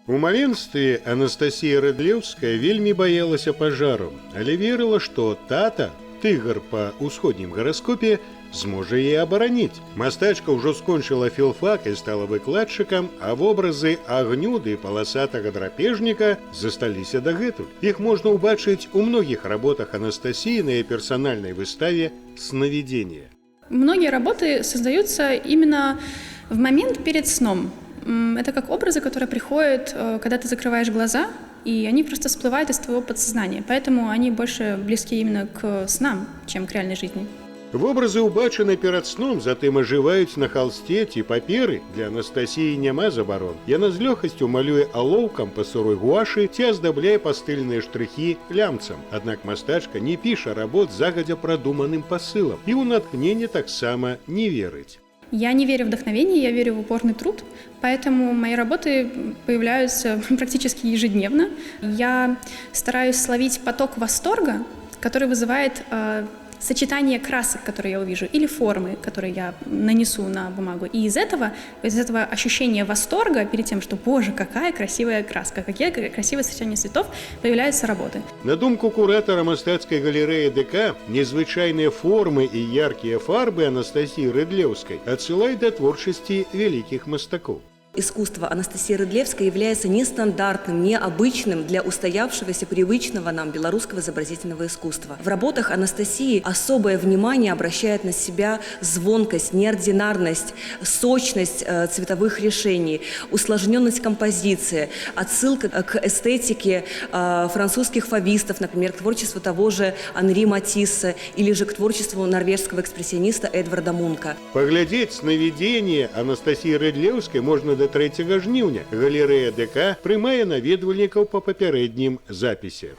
У маленстве Анастасія Рыдлеўская вельмі баялася пажару, але верыла, што тата, тыгр па ўсходнім гараскопе, зможа яе абараніць. Мастачка ўжо скончыла філфак і стала выкладчыкам, а вобразы агню ды паласатага драпежніка засталіся дагэтуль. Іх можна ўбачыць у многіх работах Анастасіі на яе персанальнай выставе «Сновидение». Многие работы создаются именно в момент перед сном. Это как образы, которые приходят, когда ты закрываешь глаза, и они просто всплывают из твоего подсознания. Поэтому они больше близки именно к снам, чем к реальной жизни. Вобразы ўбачаны перад сном, затым ажываюць на халсце ці паперы. Для Анастасіі няма забарон. Яна з лёгкасцю малюе алоўкам па сырой гуашы ці аздабляе пастыльныя штрыхі лямцам. Аднак мастачка не піша работ загадзя прадуманым пасылам і ў натхненне таксама не верыць. Я не верю в вдохновение, я верю в упорный труд, поэтому мои работы появляются практически ежедневно. Я стараюсь словить поток восторга, который вызывает сочетание красок, которые я увижу, или формы, которые я нанесу на бумагу. И из этого ощущения восторга перед тем, что, боже, какая красивая краска, какие красивые сочетания цветов, появляются работы. На думку куратора мастацкай галерэі ДК, незвычайныя формы і яркія фарбы Анастасіі Рыдлеўскай адсылаюць да творчасці вялікіх мастакоў. Искусство Анастасии Рыдлеўской является нестандартным, необычным для устоявшегося привычного нам белорусского изобразительного искусства. В работах Анастасии особое внимание обращает на себя звонкость, неординарность, сочность цветовых решений, усложненность композиции, отсылка к эстетике французских фавистов, например, к творчеству того же Анри Матисса или же к творчеству норвежского экспрессиониста Эдварда Мунка. Паглядзець «Сновидение» Анастасіі Рыдлеўскай можна до 3 жніўня. Галерэя ДК прымае наведвальнікаў па папярэднім запісе.